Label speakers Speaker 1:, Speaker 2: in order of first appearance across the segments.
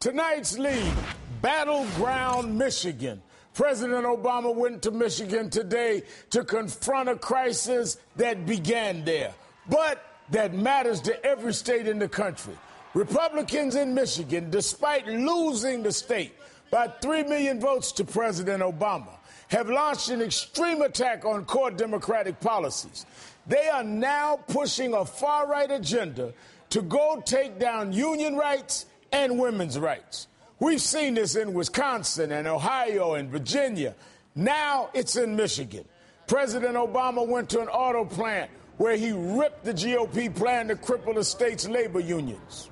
Speaker 1: Tonight's lead, battleground Michigan. President Obama went to Michigan today to confront a crisis that began there, but that matters to every state in the country. Republicans in Michigan, despite losing the state by 3 million votes to President Obama, have launched an extreme attack on core Democratic policies. They are now pushing a far-right agenda to go take down union rights and women's rights. We've seen this in Wisconsin and Ohio and Virginia. Now it's in Michigan. President Obama went to an auto plant where he ripped the GOP plan to cripple the state's labor unions.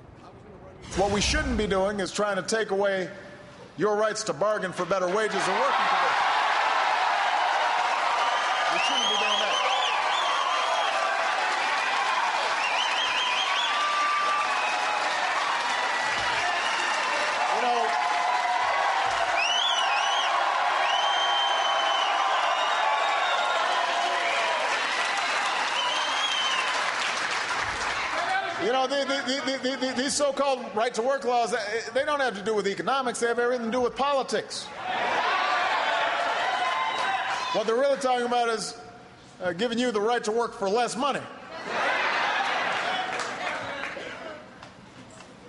Speaker 2: What we shouldn't be doing is trying to take away your rights to bargain for better wages and working conditions. We shouldn't be doing that. These so-called right-to-work laws, they don't have to do with economics. They have everything to do with politics. What they're really talking about is giving you the right to work for less money.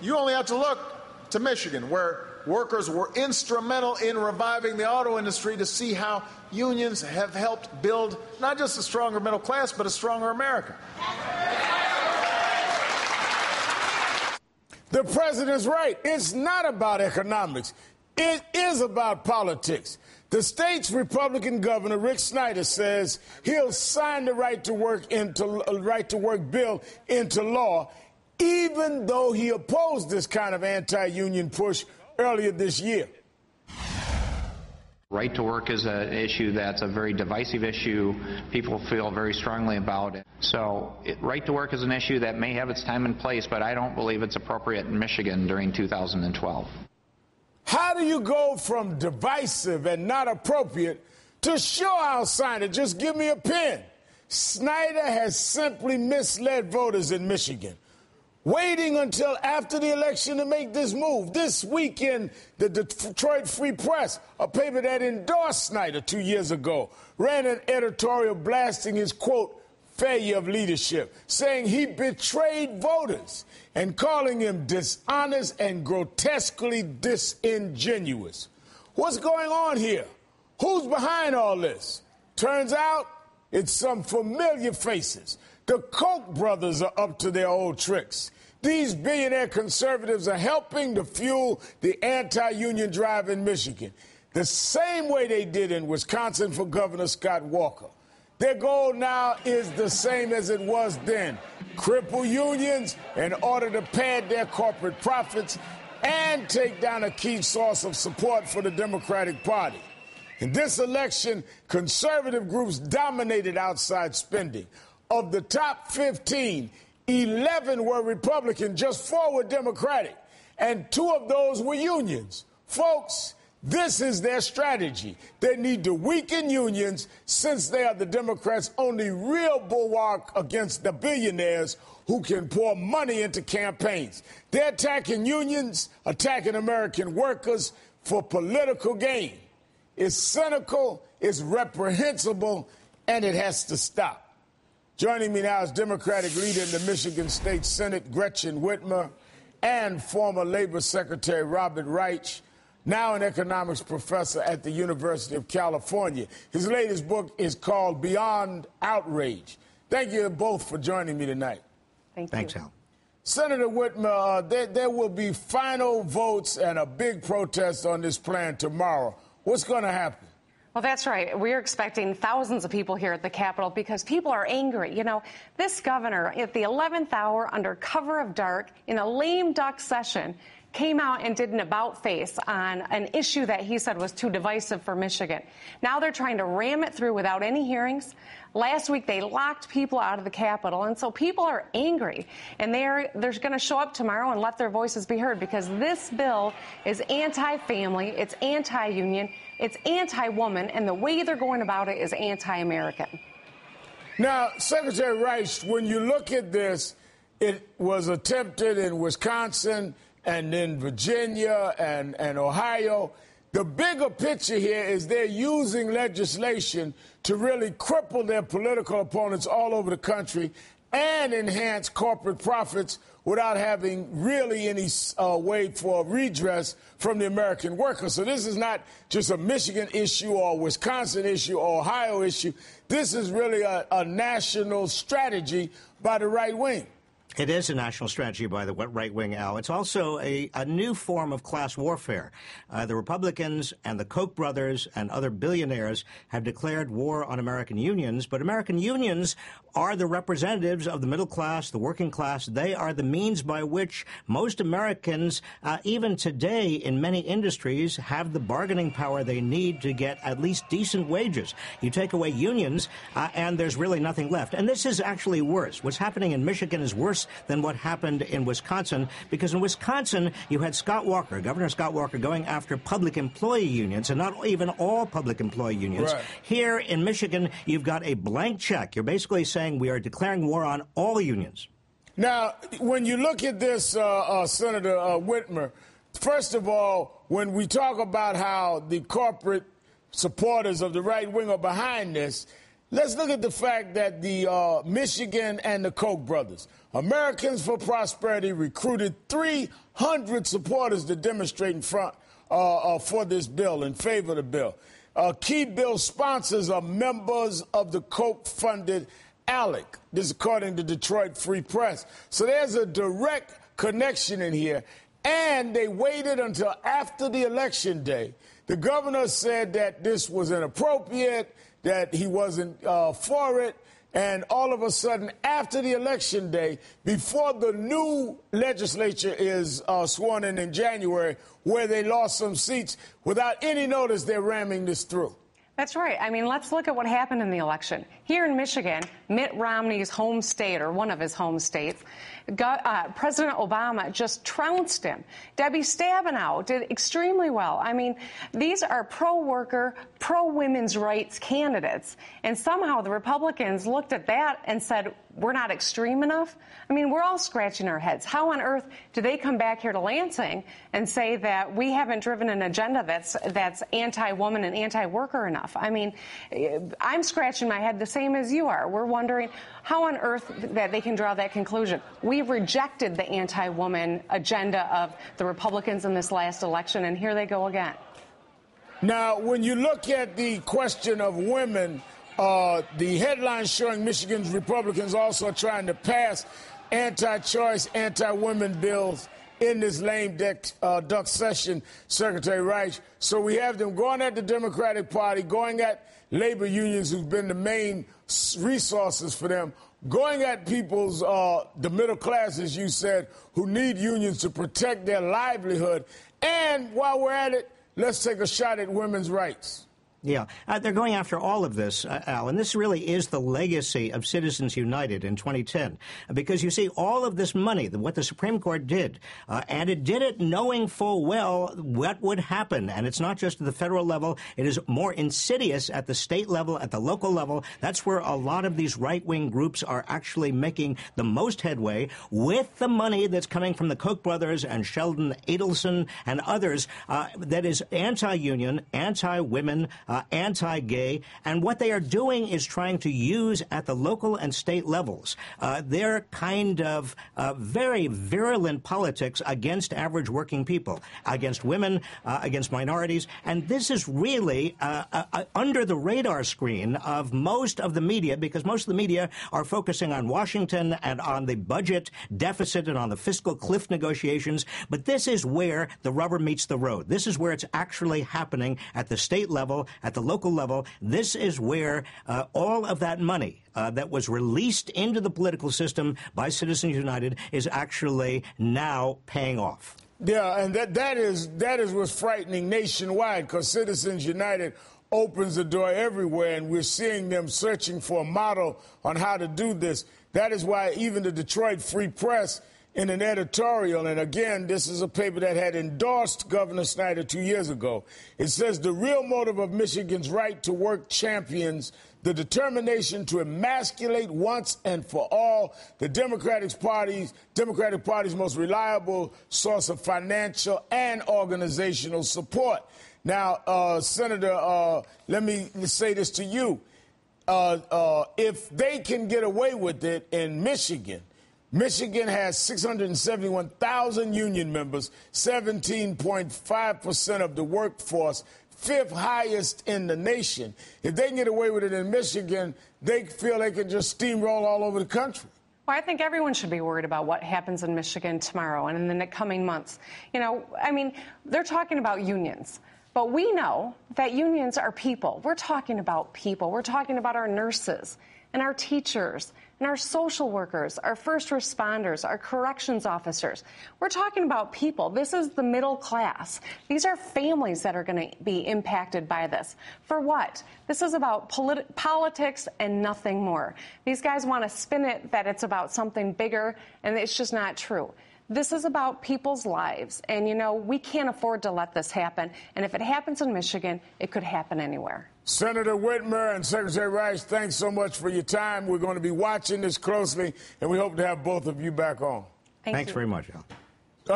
Speaker 2: You only have to look to Michigan, where workers were instrumental in reviving the auto industry, to see how unions have helped build not just a stronger middle class, but a stronger America.
Speaker 1: The president's right. It's not about economics. It is about politics. The state's Republican governor, Rick Snyder, says he'll sign the right to work bill into law, even though he opposed this kind of anti-union push earlier this year.
Speaker 3: Right to work is an issue that's a very divisive issue. People feel very strongly about it. So right to work is an issue that may have its time and place, but I don't believe it's appropriate in Michigan during 2012.
Speaker 1: How do you go from divisive and not appropriate to sure I'll sign it? Just give me a pen. Snyder has simply misled voters in Michigan, waiting until after the election to make this move. This weekend, the Detroit Free Press, a paper that endorsed Snyder 2 years ago, ran an editorial blasting his, quote, failure of leadership, saying he betrayed voters and calling him dishonest and grotesquely disingenuous. What's going on here? Who's behind all this? Turns out it's some familiar faces. The Koch brothers are up to their old tricks. These billionaire conservatives are helping to fuel the anti-union drive in Michigan, the same way they did in Wisconsin for Governor Scott Walker. Their goal now is the same as it was then: cripple unions in order to pad their corporate profits and take down a key source of support for the Democratic Party. In this election, conservative groups dominated outside spending. Of the top 15, 11 were Republican, just 4 were Democratic, and 2 of those were unions. Folks, this is their strategy. They need to weaken unions, since they are the Democrats' only real bulwark against the billionaires who can pour money into campaigns. They're attacking unions, attacking American workers for political gain. It's cynical, it's reprehensible, and it has to stop. Joining me now is Democratic leader in the Michigan State Senate, Gretchen Whitmer, and former Labor Secretary Robert Reich, now an economics professor at the University of California. His latest book is called Beyond Outrage. Thank you both for joining me tonight.
Speaker 4: Thanks, Al.
Speaker 1: Senator Whitmer, there will be final votes and a big protest on this plan tomorrow. What's going to happen?
Speaker 5: Well, that's right. We're expecting thousands of people here at the Capitol because people are angry. You know, this governor, at the 11th hour, under cover of dark, in a lame duck session, came out and did an about-face on an issue that he said was too divisive for Michigan. Now they're trying to ram it through without any hearings. Last week, they locked people out of the Capitol, and so people are angry. And they're going to show up tomorrow and let their voices be heard, because this bill is anti-family, it's anti-union, it's anti-woman, and the way they're going about it is anti-American.
Speaker 1: Now, Secretary Reich, when you look at this, it was attempted in Wisconsin and then Virginia and Ohio. The bigger picture here is they're using legislation to really cripple their political opponents all over the country and enhance corporate profits without having really any way for redress from the American worker. So this is not just a Michigan issue or a Wisconsin issue or Ohio issue. This is really a national strategy by the right wing.
Speaker 4: It is a national strategy by the right wing, Al. It's also a new form of class warfare. The Republicans and the Koch brothers and other billionaires have declared war on American unions, but American unions are the representatives of the middle class, the working class. They are the means by which most Americans, even today in many industries, have the bargaining power they need to get at least decent wages. You take away unions, and there's really nothing left. And this is actually worse. What's happening in Michigan is worse than what happened in Wisconsin, because in Wisconsin, you had Governor Scott Walker, going after public employee unions, and not even all public employee unions.
Speaker 1: Right.
Speaker 4: Here in Michigan, you've got a blank check. You're basically saying we are declaring war on all unions.
Speaker 1: Now, when you look at this, Senator Whitmer, first of all, when we talk about how the corporate supporters of the right wing are behind this, let's look at the fact that the Michigan and the Koch brothers, Americans for Prosperity, recruited 300 supporters to demonstrate in front for this bill, in favor of the bill. Key bill sponsors are members of the Koch-funded ALEC. This is according to Detroit Free Press. So there's a direct connection in here. And they waited until after the election day. The governor said that this was inappropriate, that he wasn't for it. And all of a sudden, after the election day, before the new legislature is sworn in January, where they lost some seats, without any notice, they're ramming this through.
Speaker 5: That's right. I mean, let's look at what happened in the election. Here in Michigan, Mitt Romney's home state, or one of his home states, President Obama just trounced him. Debbie Stabenow did extremely well. I mean, these are pro-worker, pro-women's rights candidates. And somehow the Republicans looked at that and said, we're not extreme enough? I mean, we're all scratching our heads. How on earth do they come back here to Lansing and say that we haven't driven an agenda that's anti-woman and anti-worker enough? I mean, I'm scratching my head the same as you are. We're wondering how on earth that they can draw that conclusion. We rejected the anti-woman agenda of the Republicans in this last election, and here they go again.
Speaker 1: Now, when you look at the question of women, the headlines showing Michigan's Republicans also trying to pass anti-choice, anti-women bills in this lame duck session, Secretary Reich. So we have them going at the Democratic Party, going at labor unions, who've been the main resources for them, going at people's, the middle class, as you said, who need unions to protect their livelihood. And while we're at it, let's take a shot at women's rights.
Speaker 4: Yeah, they're going after all of this, Al, and this really is the legacy of Citizens United in 2010. Because you see, all of this money, what the Supreme Court did, and it did it knowing full well what would happen. And it's not just at the federal level. It is more insidious at the state level, at the local level. That's where a lot of these right-wing groups are actually making the most headway with the money that's coming from the Koch brothers and Sheldon Adelson and others that is anti-union, anti-women, anti-gay, and what they are doing is trying to use at the local and state levels their kind of very virulent politics against average working people, against women, against minorities, and this is really under the radar screen of most of the media, because most of the media are focusing on Washington and on the budget deficit and on the fiscal cliff negotiations, but this is where the rubber meets the road. This is where it's actually happening at the state level, at the local level. This is where all of that money that was released into the political system by Citizens United is actually now paying off.
Speaker 1: Yeah, and that is what's frightening nationwide, because Citizens United opens the door everywhere, and we're seeing them searching for a model on how to do this. That is why even the Detroit Free Press in an editorial, and again, this is a paper that had endorsed Governor Snyder 2 years ago. It says the real motive of Michigan's right to work champions the determination to emasculate once and for all the Democratic Party's most reliable source of financial and organizational support. Now, Senator, let me say this to you. If they can get away with it in Michigan, Michigan has 671,000 union members, 17.5% of the workforce, fifth highest in the nation. If they can get away with it in Michigan, they feel they can just steamroll all over the country.
Speaker 5: Well, I think everyone should be worried about what happens in Michigan tomorrow and in the coming months. You know, I mean, they're talking about unions. But we know that unions are people. We're talking about people. We're talking about our nurses and our teachers and our social workers, our first responders, our corrections officers. We're talking about people. This is the middle class. These are families that are going to be impacted by this. For what? This is about politics and nothing more. These guys want to spin it that it's about something bigger, and it's just not true. This is about people's lives, and, you know, we can't afford to let this happen. And if it happens in Michigan, it could happen anywhere.
Speaker 1: Senator Whitmer and Secretary Reich, thanks so much for your time. We're going to be watching this closely, and we hope to have both of you back on.
Speaker 4: Thanks very much, Al.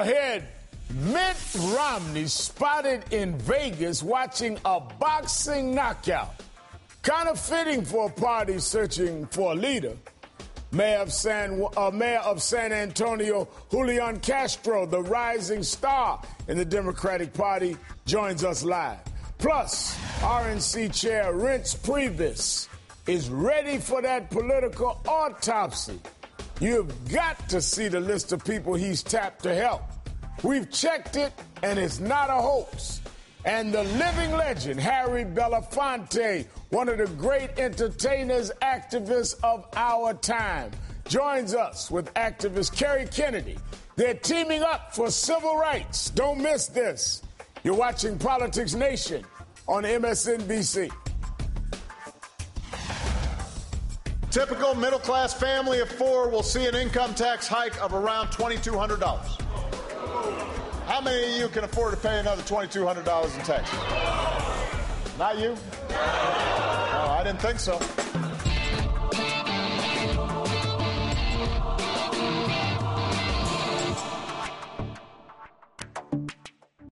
Speaker 1: Ahead, Mitt Romney spotted in Vegas watching a boxing knockout. Kind of fitting for a party searching for a leader. Mayor of San Antonio, Julian Castro, the rising star in the Democratic Party, joins us live. Plus, RNC Chair Reince Priebus is ready for that political autopsy. You've got to see the list of people he's tapped to help. We've checked it, and it's not a hoax. And the living legend, Harry Belafonte, one of the great entertainers, activists of our time, joins us with activist Kerry Kennedy. They're teaming up for civil rights. Don't miss this. You're watching Politics Nation on MSNBC.
Speaker 2: Typical middle-class family of four will see an income tax hike of around $2,200. How many of you can afford to pay another $2,200 in taxes? Not you? Oh, I didn't think so.